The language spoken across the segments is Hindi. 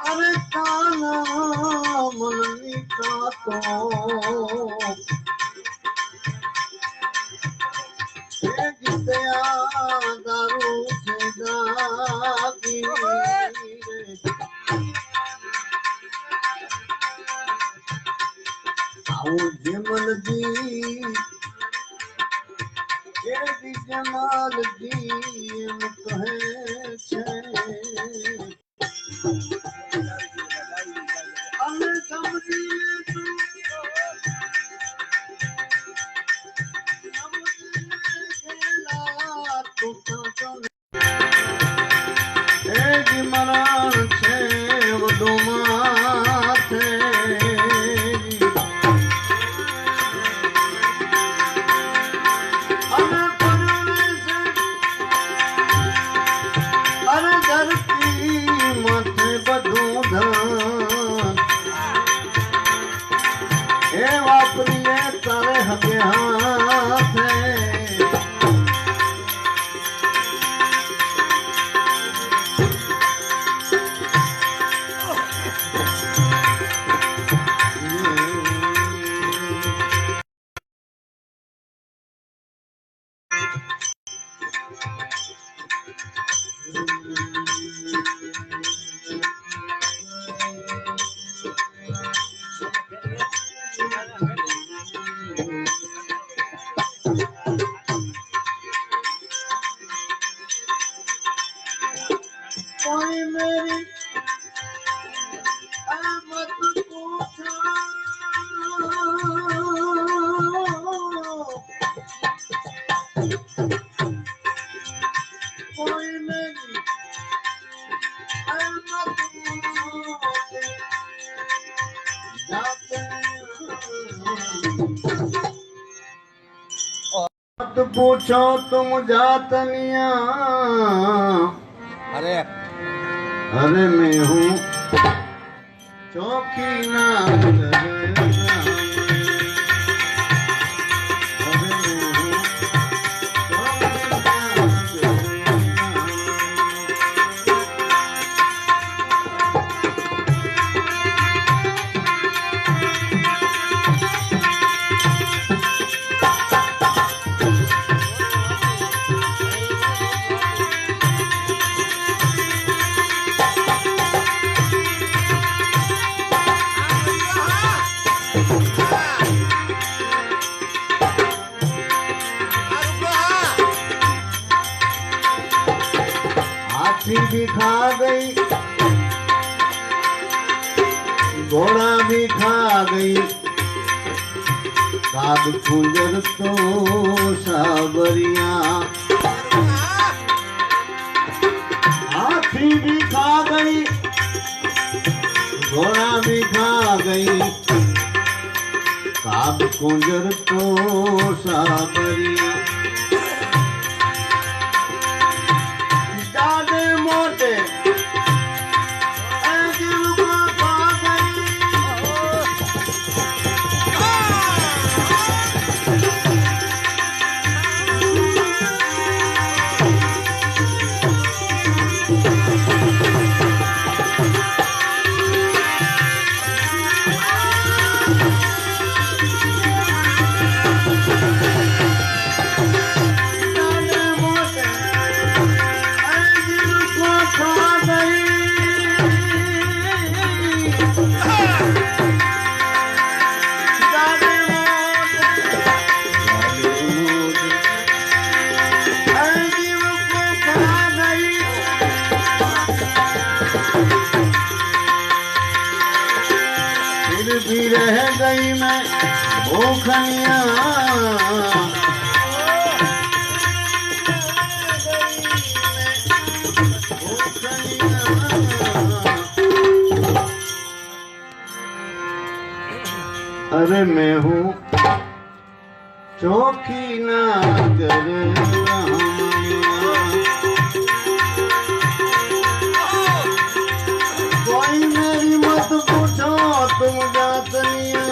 अरे काना मननी का तो गीतया दारू से जागी आओ जमल जी जमाल जी कहे छे अरे समझी तू कोई मेरी मत पूछो कोई मेरी मत पूछो तुम जातनिया अरे अरे मैं हूँ चौकी ना भी खा गई घोड़ा भी खा गई काब कुंजर तो साबरिया हाथी भी खा गई घोड़ा भी खा गई काब कुंजर तो साबरिया भी रह गई मैं भूखनिया अरे मैं हूँ चौकी ना करे कोई मेरी मत पूछो तुम जातनिया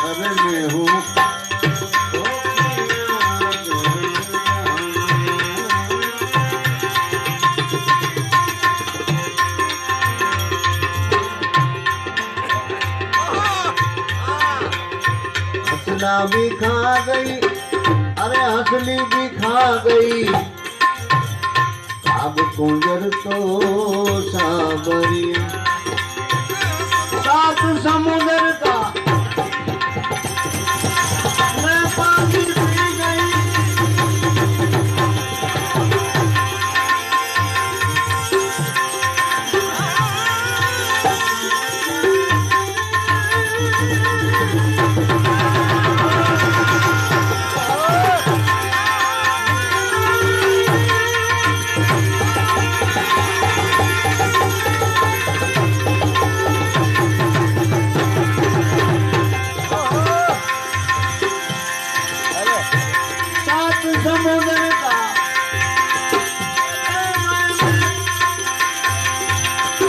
अरे मैं हूँ हंसला भी खा गई, अरे हंसली भी खा गई, काग कुंजर तो साबरिया। सात समुद्र का मैं पानी पी गई, समुद्र का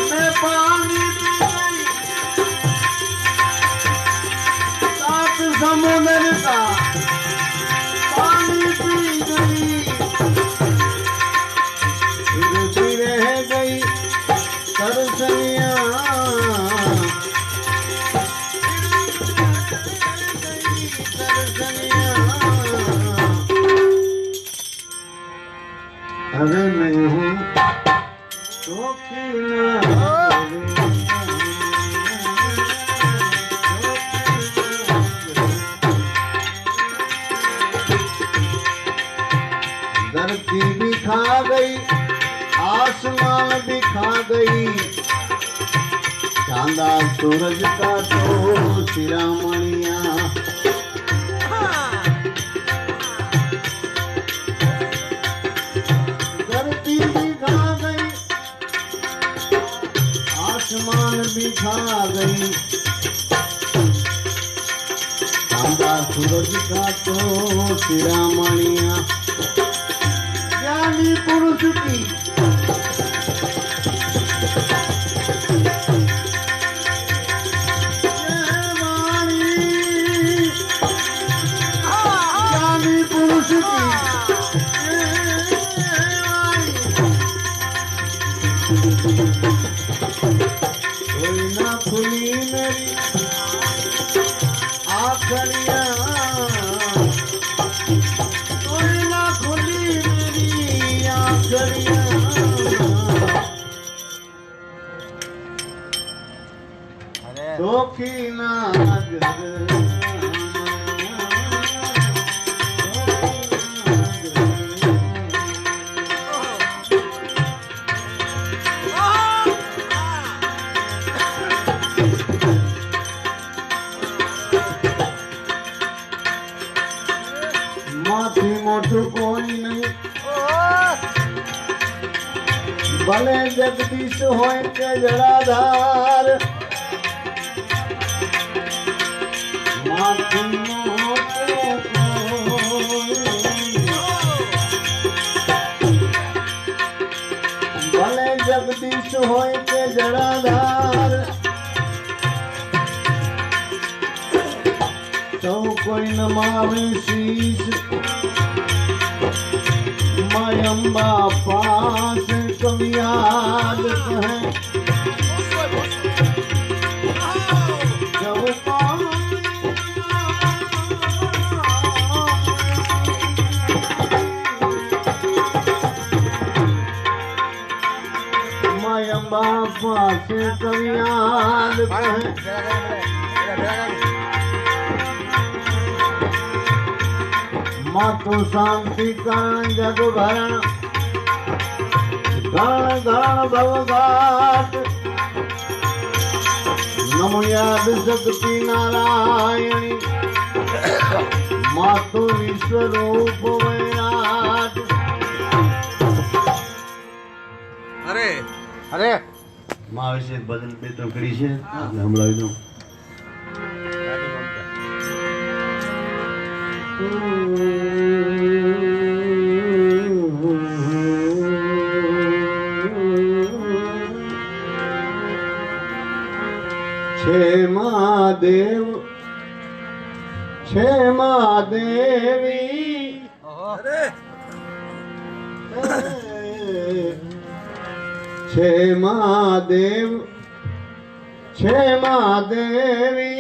मैं पानी पी गई, सात समुद्र का पानी पी गई, फिर रह गई तरसनिया, अरे मैं हूँ शौकीना धरती भी खा गई, आसमान भी खा गई, चांदा सूरज का तो शिरामणिया। आसमान भी खा गई, चांदा सूरज का तो शिरामणिया। ज्ञानी पुरुष की वाणी, ज्ञानी पुरुष की कोई ना खुली मेरी आखड़िया, कोई ना खुली मेरी आखड़िया। सौखी ना माथी मोटू कोई नहीं, भले जगदीश होए के जड़ाधार, माथी मोटू भले जगदीश होए के जड़ाधार, तो कोई न मावे शीश, मायम्बा पास कवियाद कहे, जब मायम्बा पास कवियाद कहे, मातु शांति करण जग भरण, गण गण भवघाट, नमो याद शक्ति नारायणी, मातु विश्वरूप वैराट। अरे अरे माँ विશે ભજન બે ત્રણ કરી છે, સંભળાવી દઉં। छे महादेव छे महादेवी, छे महादेव छे महादेवी,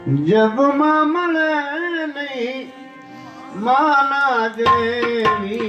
जब मां मले नहीं माना देवी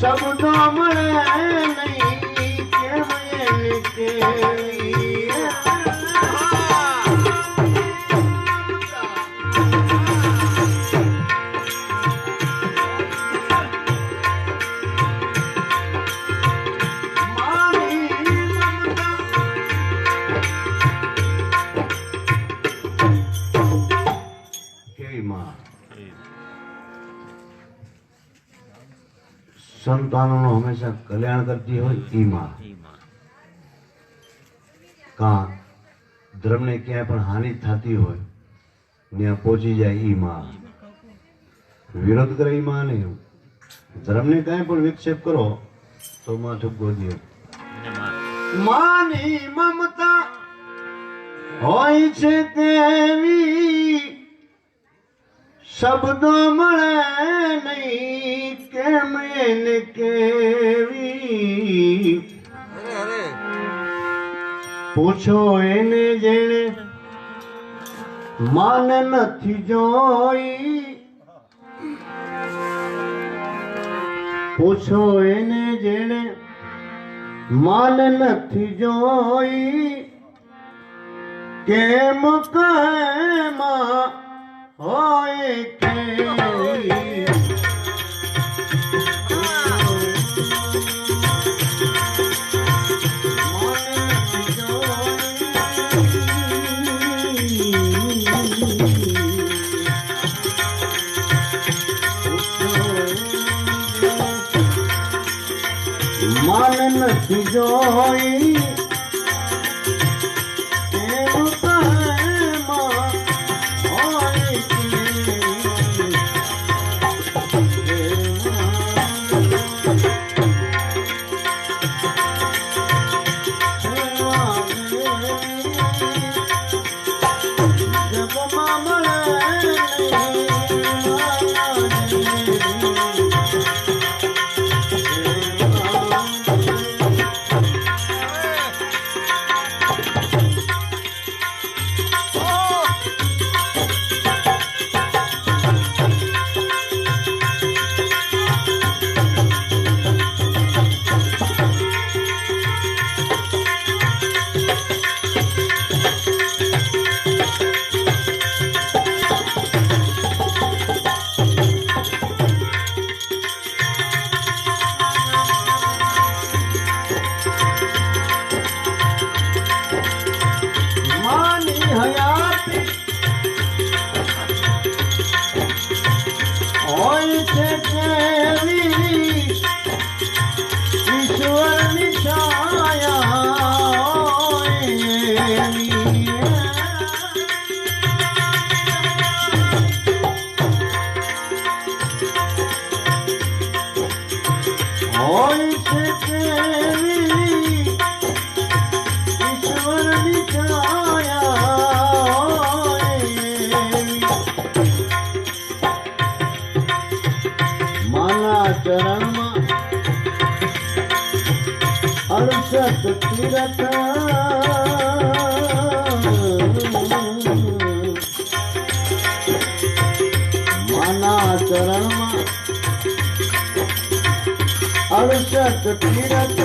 शब्दों मले नहीं के संतानों हमेशा कल्याण करती हो ई मां का धर्म ने क्या पण हानि थती हो ने पहुंची जाए ई मां विरोध करे ई मां ने धर्म ने कहीं पण विक्षेप करो तो मां ठुको दियो मानी ममता होय छे देवी शब्दों मळे नहीं केम एने केवी पूछो एने जेने मान नथी जोई पूछो एने जेने मान नथी जोई केम कहे मां होए केवी मान नथी जोई केम कहे मां होए अड़सठ तीरथ माना चरण अड़सठ तीरथ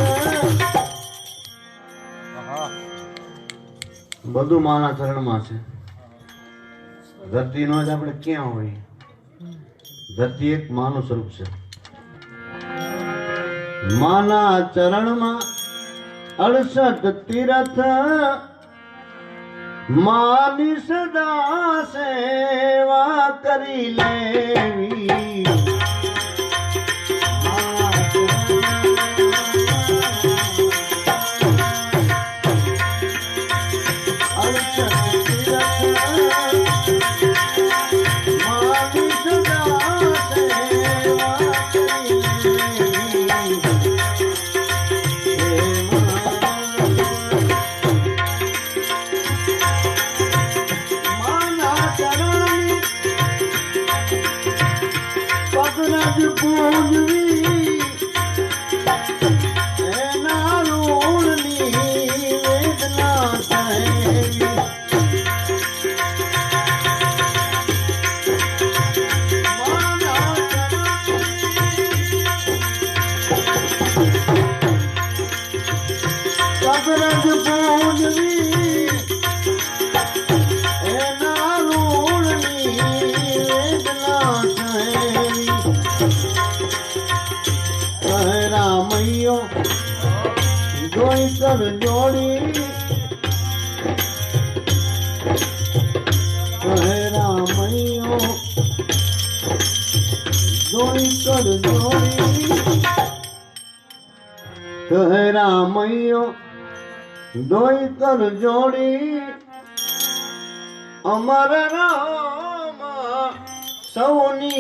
બધું માના ચરણમાં છે. ધરતીનો જ આપણે ક્યાં હોય? ધરતી એક માનું સ્વરૂપ છે. माना चरण में 68 तीरथ मानी सदा सेवा करी लेवी। कर जोड़ी रामैयो जोड़ी कर जोड़ी रामैयो दोई कर जोड़ी अमर राम सौनी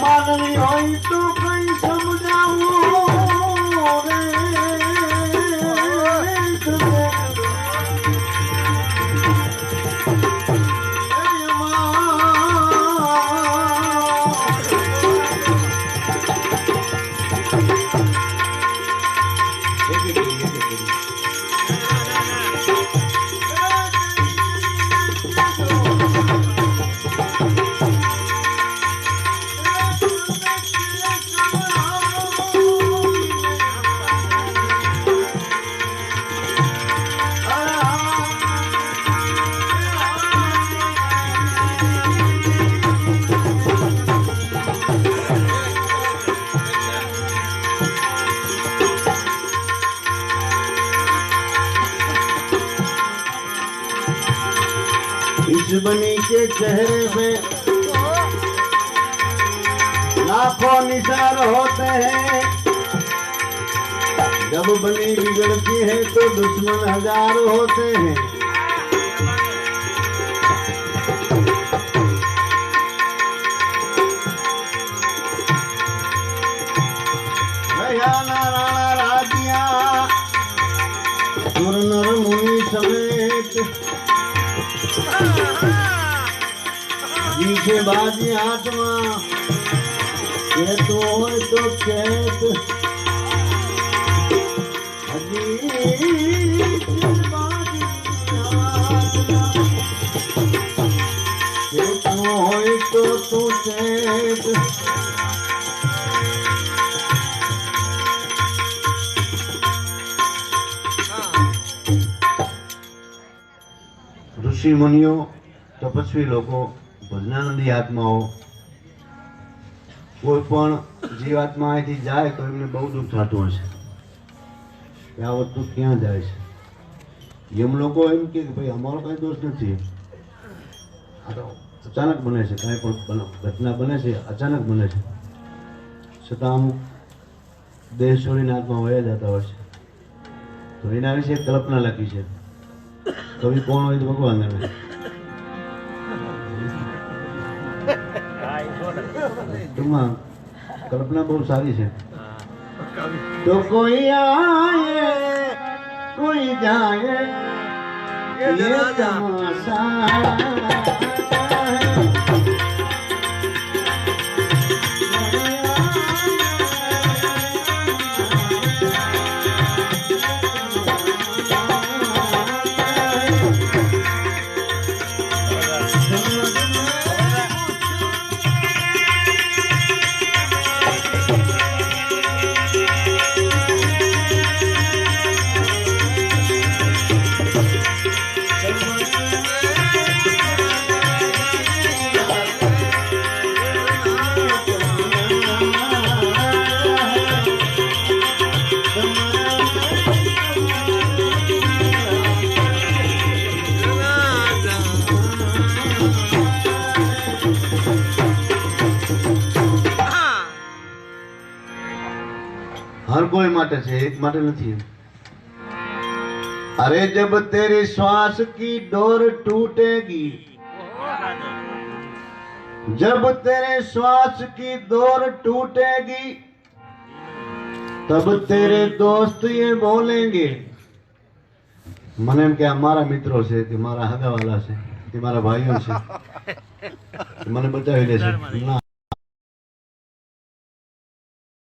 माननी होई तो कई समझाऊं दुश्मनी के चेहरे पे लाखों निशान होते हैं, जब बनी बिगड़ती है तो दुश्मन हजार होते हैं। राणा राजिया सुर नर मुनि समेत जी के बाजी आत्मा ये तो खेत तो तू खेत ऋषि मुनियों तपस्वी लोगों ભજનાનંદી આત્માઓ કોઈ પણ જીવાત્મા અહીંથી જાય તો એમને બહુ દુઃખ થતું હશે કે આ વસ્તુ ક્યાં જાય છે. એમ લોકો એમ કે ભાઈ અમારો કઈ દોષ નથી, આ તો અચાનક બને છે, કાંઈ પણ ઘટના બને છે અચાનક બને છે, છતાં અમુક દેહ છોડીને આત્મા વયા જતા હોય છે. તો એના વિશે એક કલ્પના લખી છે. કવિ કોણ હોય તો ભગવાન જાણે. ટૂંકમાં કલ્પના બહુ સારી છે. તો કોઈ આયે કોઈ જાયે ये तमाशा हर कोई माटे से, एक माटे नहीं. अरे जब तेरे श्वास की डोर टूटेगी, जब तेरे श्वास की डोर टूटेगी, तब तेरे दोस्त ये बोलेंगे. મને એમ કે આ મારા મિત્રો છે કે મારા હગાવાલા છે કે મારા ભાઈઓ છે મને બચાવી લેશે. ના,